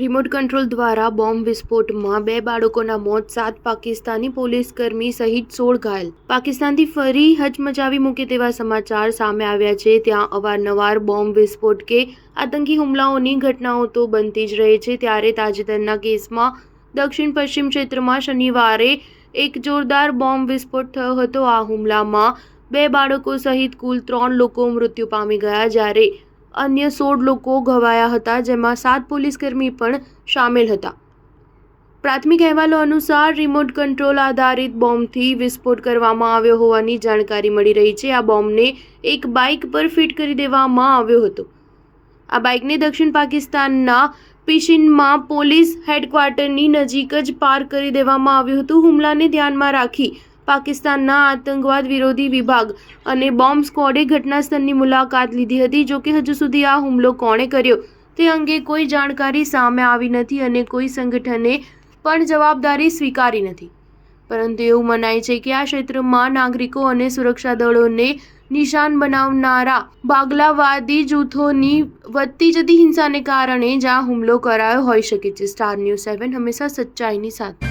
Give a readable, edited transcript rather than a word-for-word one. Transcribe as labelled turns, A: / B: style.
A: Remote control દ્વારા bomb વિસ્ફોટમાં 2 બાળકોના મોત, 7 પાકિસ્તાની પોલીસકર્મી સહિત 16 ઘાયલ. પાકિસ્તાનથી ફરી હચમચાવી મૂકે તેવા સમાચાર સામે આવ્યા છે. ત્યાં અવારનવાર બોમ્બ વિસ્ફોટ કે આતંકી હુમલાઓની ઘટનાઓ તો બનતી જ રહે છે. ત્યારે તાજેતરના કેસમાં દક્ષિણ પશ્ચિમ ક્ષેત્રમાં શનિવારે એક જોરદાર બોમ્બ વિસ્ફોટ થયો હતો. આ હુમલામાં 2 બાળકો સહિત કુલ 3 લોકો મૃત્યુ પામી ગયા, જ્યારે અન્ય 16 લોકો ઘવાયા હતા, જેમાં 7 પોલીસકર્મી પણ શામેલ હતા. પ્રાથમિક અહેવાલો અનુસાર રિમોટ કંટ્રોલ આધારિત બોમ્બથી વિસ્ફોટ કરવામાં આવ્યો હોવાની જાણકારી મળી રહી છે. આ બોમ્બને એક બાઇક પર ફિટ કરી દેવામાં આવ્યો હતો. આ બાઇકને દક્ષિણ પાકિસ્તાનના પિશિનમાં પોલીસ હેડક્વાર્ટરની નજીક જ પાર્ક કરી દેવામાં આવ્યું હતું. હુમલાને ધ્યાનમાં રાખી પાકિસ્તાનના આતંકવાદ વિરોધી વિભાગ અને બોમ્બ સ્ક્વોડે ઘટનાસ્થળની મુલાકાત લીધી હતી. જોકે હજુ સુધી આ હુમલો કોણે કર્યો તે અંગે કોઈ જાણકારી સામે આવી નથી અને કોઈ સંગઠને પણ જવાબદારી સ્વીકારી નથી. પરંતુ એવું મનાય છે કે આ ક્ષેત્રમાં નાગરિકો અને સુરક્ષા દળોને નિશાન બનાવનારા ભાગલાવાદી જૂથોની વધતી જતી હિંસાને કારણે જ આ હુમલો કરાયો હોઈ શકે છે. સ્ટાર ન્યૂઝ 7 હંમેશા સચ્ચાઈની સાથે.